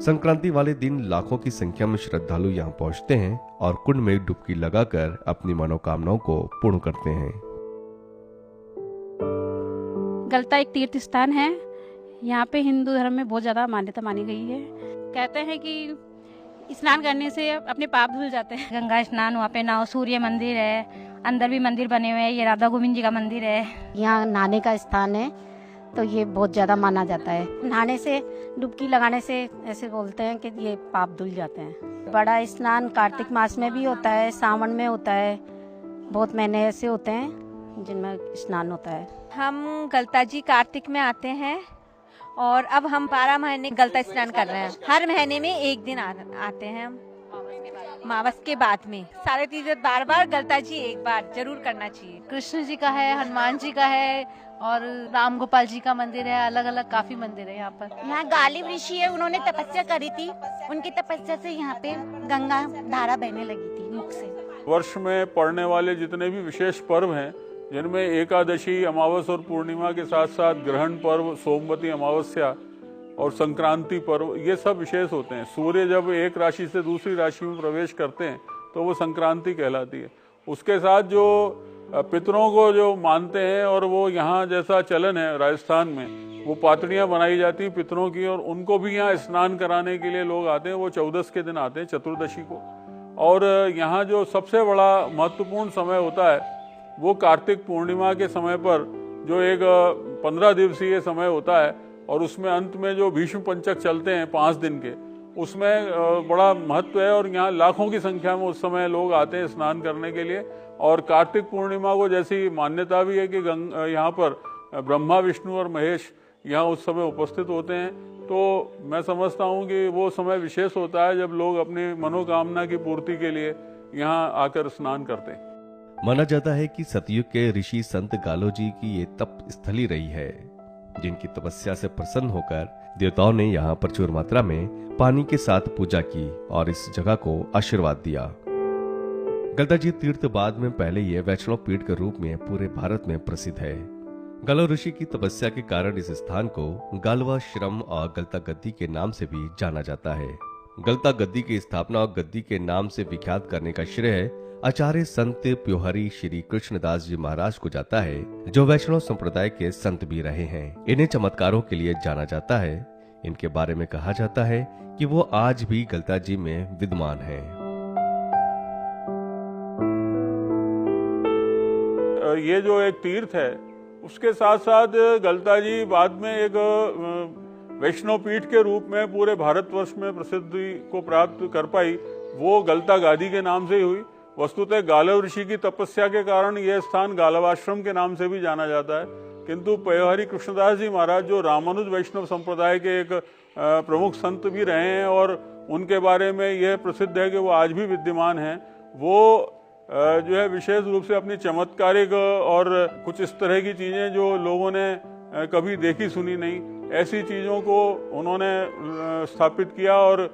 संक्रांति वाले दिन लाखों की संख्या में श्रद्धालु यहाँ पहुँचते हैं और कुंड में डुबकी लगाकर अपनी मनोकामनाओं को पूर्ण करते हैं। गलता एक तीर्थ स्थान है। यहाँ पे हिंदू धर्म में बहुत ज्यादा मान्यता मानी गई है। कहते हैं कि स्नान करने से अपने पाप धुल जाते हैं। गंगा स्नान, वहाँ पे नौ सूर्य मंदिर है, अंदर भी मंदिर बने हुए हैं। ये राधा गोविंद जी का मंदिर है। यहाँ नहाने का स्थान है, तो ये बहुत ज़्यादा माना जाता है। नहाने से, डुबकी लगाने से ऐसे बोलते हैं कि ये पाप धुल जाते हैं। बड़ा स्नान कार्तिक मास में भी होता है, सावन में होता है। बहुत महीने ऐसे होते हैं जिनमें स्नान होता है। हम गलता जी कार्तिक में आते हैं और अब हम 12 महीने गलता स्नान कर रहे हैं। हर महीने में एक दिन आते हैं हम, मावस के बाद में। सारे तीर्थ बार गलता जी एक बार जरूर करना चाहिए। कृष्ण जी का है, हनुमान जी का है और राम गोपाल जी का मंदिर है। अलग अलग काफी मंदिर है यहाँ पर। यहाँ गालिब ऋषि है, उन्होंने तपस्या करी थी। उनकी तपस्या से यहाँ पे गंगा धारा बहने लगी थी मुख से। वर्ष में पड़ने वाले जितने भी विशेष पर्व हैं, जिनमें एकादशी, अमावस और पूर्णिमा के साथ साथ ग्रहण पर्व, सोमवती अमावस्या और संक्रांति पर्व, ये सब विशेष होते हैं। सूर्य जब एक राशि से दूसरी राशि में प्रवेश करते हैं तो वो संक्रांति कहलाती है। उसके साथ जो पितरों को जो मानते हैं, और वो यहाँ जैसा चलन है राजस्थान में, वो पातड़ियाँ बनाई जाती हैं पितरों की, और उनको भी यहाँ स्नान कराने के लिए लोग आते हैं। वो 14 के दिन आते हैं, चतुर्दशी को। और यहाँ जो सबसे बड़ा महत्वपूर्ण समय होता है वो कार्तिक पूर्णिमा के समय पर, जो एक 15 दिवसीय समय होता है, और उसमें अंत में जो भीष्म पंचक चलते हैं 5 दिन के, उसमें बड़ा महत्व है। और यहाँ लाखों की संख्या में उस समय लोग आते हैं स्नान करने के लिए। और कार्तिक पूर्णिमा को जैसी मान्यता भी है कि यहाँ पर ब्रह्मा, विष्णु और महेश यहाँ उस समय उपस्थित होते हैं। तो मैं समझता हूँ कि वो समय विशेष होता है जब लोग अपनी मनोकामना की पूर्ति के लिए यहाँ आकर स्नान करते हैं। माना जाता है कि सतयुग के ऋषि संत गालो जी की ये तप स्थली रही है, जिनकी तपस्या से प्रसन्न होकर देवताओं ने यहाँ प्रचुर मात्रा में पानी के साथ पूजा की और इस जगह को आशीर्वाद दिया। गलता जी तीर्थ बाद में पहले ये वैष्णव पीठ के रूप में पूरे भारत में प्रसिद्ध है। गालो ऋषि की तपस्या के कारण इस स्थान को गालवा श्रम और गलता गद्दी के नाम से भी जाना जाता है। गलता गद्दी की स्थापना और गद्दी के नाम से विख्यात करने का श्रेय आचार्य संत प्योहरी श्री कृष्णदास जी महाराज को जाता है, जो वैष्णव संप्रदाय के संत भी रहे हैं। इन्हें चमत्कारों के लिए जाना जाता है। इनके बारे में कहा जाता है कि वो आज भी गलता जी में विद्यमान हैं। ये जो एक तीर्थ है, उसके साथ साथ गलता जी बाद में एक वैष्णव पीठ के रूप में पूरे भारतवर्ष में प्रसिद्धि को प्राप्त कर पाई। वो गलता गादी के नाम से ही हुई। वस्तुतः गालव ऋषि की तपस्या के कारण यह स्थान गालवाश्रम के नाम से भी जाना जाता है। किंतु पयोहरी कृष्णदास जी महाराज, जो रामानुज वैष्णव संप्रदाय के एक प्रमुख संत भी रहे हैं, और उनके बारे में यह प्रसिद्ध है कि वो आज भी विद्यमान हैं। वो जो है विशेष रूप से अपनी चमत्कारिक और कुछ इस तरह की चीजें जो लोगों ने कभी देखी सुनी नहीं, ऐसी चीजों को उन्होंने स्थापित किया, और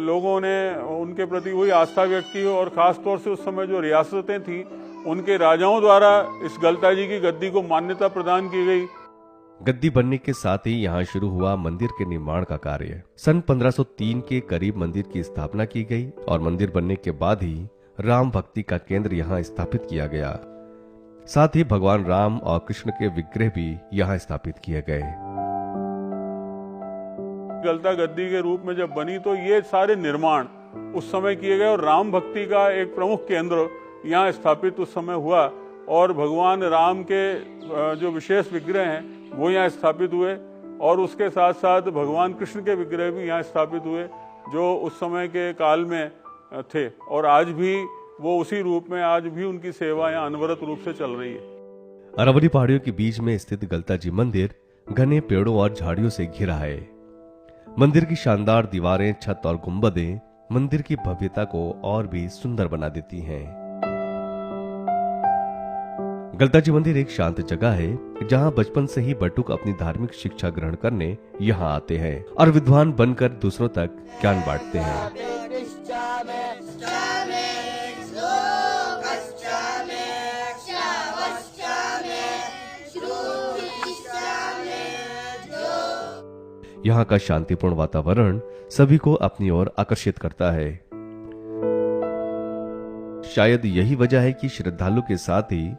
लोगों ने उनके प्रति वही आस्था व्यक्त की। और खास तौर से उस समय जो रियासतें थी, उनके राजाओं द्वारा इस गलता जी की गद्दी को मान्यता प्रदान की गई। गद्दी बनने के साथ ही यहाँ शुरू हुआ मंदिर के निर्माण का कार्य। सन 1503 के करीब मंदिर की स्थापना की गई, और मंदिर बनने के बाद ही राम भक्ति का केंद्र यहाँ स्थापित किया गया। साथ ही भगवान राम और कृष्ण के विग्रह भी यहाँ स्थापित किए गए। गलता गद्दी के रूप में जब बनी तो ये सारे निर्माण उस समय किए गए, और राम भक्ति का एक प्रमुख केंद्र यहाँ स्थापित उस समय हुआ। और भगवान राम के जो विशेष विग्रह हैं वो यहाँ स्थापित हुए, और उसके साथ साथ भगवान कृष्ण के विग्रह भी यहाँ स्थापित हुए, जो उस समय के काल में थे। और आज भी वो उसी रूप में, आज भी उनकी सेवा यहाँ अनवरत रूप से चल रही है। अरावली पहाड़ियों के बीच में स्थित गलता जी मंदिर घने पेड़ों और झाड़ियों से घिरा है। मंदिर की शानदार दीवारें, छत और गुंबदें मंदिर की भव्यता को और भी सुंदर बना देती हैं। गलता जी मंदिर एक शांत जगह है, जहां बचपन से ही बटुक अपनी धार्मिक शिक्षा ग्रहण करने यहां आते हैं और विद्वान बनकर दूसरों तक ज्ञान बांटते हैं। यहाँ का शांतिपूर्ण वातावरण सभी को अपनी ओर आकर्षित करता है। शायद यही वजह है कि श्रद्धालु के साथ ही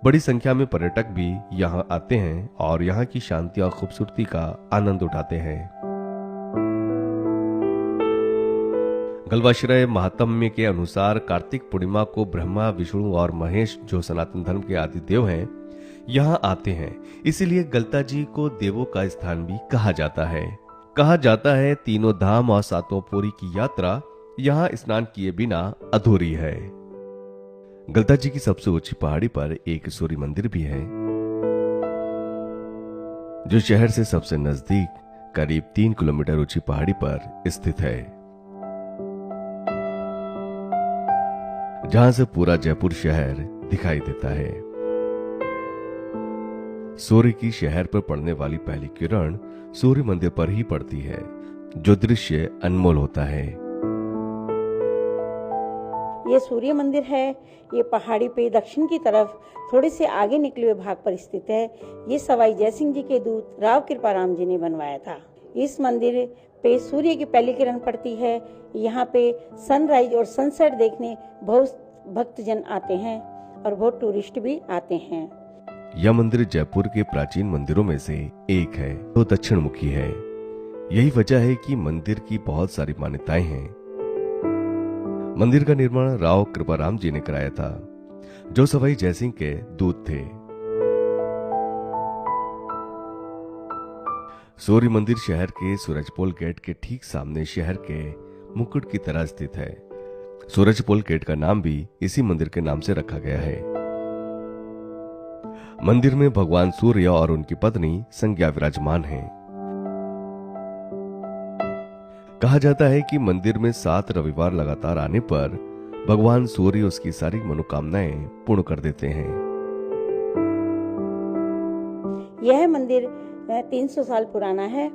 बड़ी संख्या में पर्यटक भी यहाँ आते हैं और यहाँ की शांति और खूबसूरती का आनंद उठाते हैं। गलवाश्रय महात्म्य के अनुसार कार्तिक पूर्णिमा को ब्रह्मा, विष्णु और महेश, जो सनातन धर्म के आदि देव हैं, यहाँ आते हैं। इसीलिए गलता जी को देवों का स्थान भी कहा जाता है। कहा जाता है तीनों धाम और सातों पुरी की यात्रा यहाँ स्नान किए बिना अधूरी है। गलता जी की सबसे ऊंची पहाड़ी पर एक सूर्य मंदिर भी है, जो शहर से सबसे नजदीक करीब 3 किलोमीटर ऊंची पहाड़ी पर स्थित है, जहां से पूरा जयपुर शहर दिखाई देता है। सूर्य की शहर पर पड़ने वाली पहली किरण सूर्य मंदिर पर ही पड़ती है, जो दृश्य अनमोल होता है। ये सूर्य मंदिर है। ये पहाड़ी पे दक्षिण की तरफ थोड़े से आगे निकले हुए भाग पर स्थित है। ये सवाई जयसिंह जी के दूत राव कृपाराम जी ने बनवाया था। इस मंदिर पे सूर्य की पहली किरण पड़ती है। यहाँ पे सनराइज और सनसेट देखने बहुत भक्तजन आते हैं और बहुत टूरिस्ट भी आते हैं। यह मंदिर जयपुर के प्राचीन मंदिरों में से एक है, जो दक्षिण मुखी है। यही वजह है कि मंदिर की बहुत सारी मान्यताएं हैं। मंदिर का निर्माण राव कृपाराम जी ने कराया था, जो सवाई जयसिंह के दूत थे। सूर्य मंदिर शहर के सूरजपोल गेट के ठीक सामने शहर के मुकुट की तरह स्थित है। सूरजपोल गेट का नाम भी इसी मंदिर के नाम से रखा गया है। मंदिर में भगवान सूर्य और उनकी पत्नी संज्ञा विराजमान हैं। कहा जाता है कि मंदिर में 7 रविवार लगातार आने पर भगवान सूर्य उसकी सारी मनोकामनाएं पूर्ण कर देते हैं। यह मंदिर 300 साल पुराना है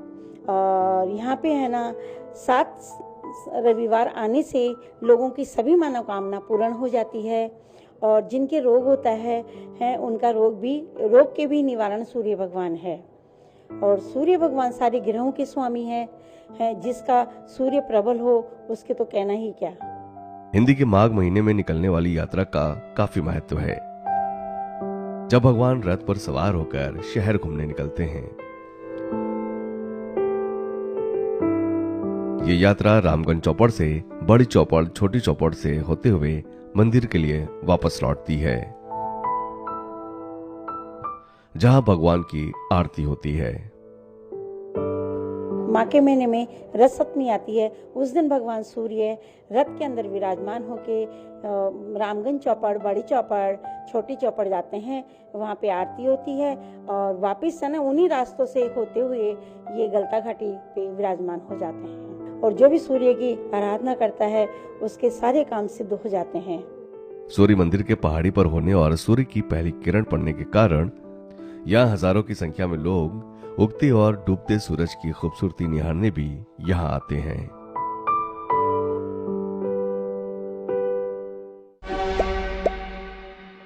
और यहाँ पे है ना 7 रविवार आने से लोगों की सभी मनोकामना पूर्ण हो जाती है और जिनके रोग होता है उनका रोग के भी निवारण सूर्य भगवान है। और सूर्य भगवान सारे ग्रहों के स्वामी है जिसका सूर्य प्रबल हो उसके तो कहना ही क्या। हिंदी के माघ महीने में निकलने वाली यात्रा का काफी महत्व है, जब भगवान रथ पर सवार होकर शहर घूमने निकलते हैं। ये यात्रा रामगंज चौपड़ से बड़ी चौपड़, छोटी चौपड़ से होते हुए मंदिर के लिए वापस लौटती है, जहां भगवान की आरती होती है। माँ के महीने में रथ सप्तमी आती है। उस दिन भगवान सूर्य रथ के अंदर विराजमान होके रामगंज चौपड़, बड़ी चौपड़, छोटी चौपड़ जाते हैं। वहाँ पे आरती होती है और वापिस है ना उन्हीं रास्तों से होते हुए ये गलता घाटी पे विराजमान हो जाते हैं। और जो भी सूर्य की आराधना करता है उसके सारे काम सिद्ध हो जाते हैं। सूर्य मंदिर के पहाड़ी पर होने और सूर्य की पहली किरण पड़ने के कारण यहाँ हजारों की संख्या में लोग उगते और डूबते सूरज की खूबसूरती निहारने भी यहाँ आते हैं।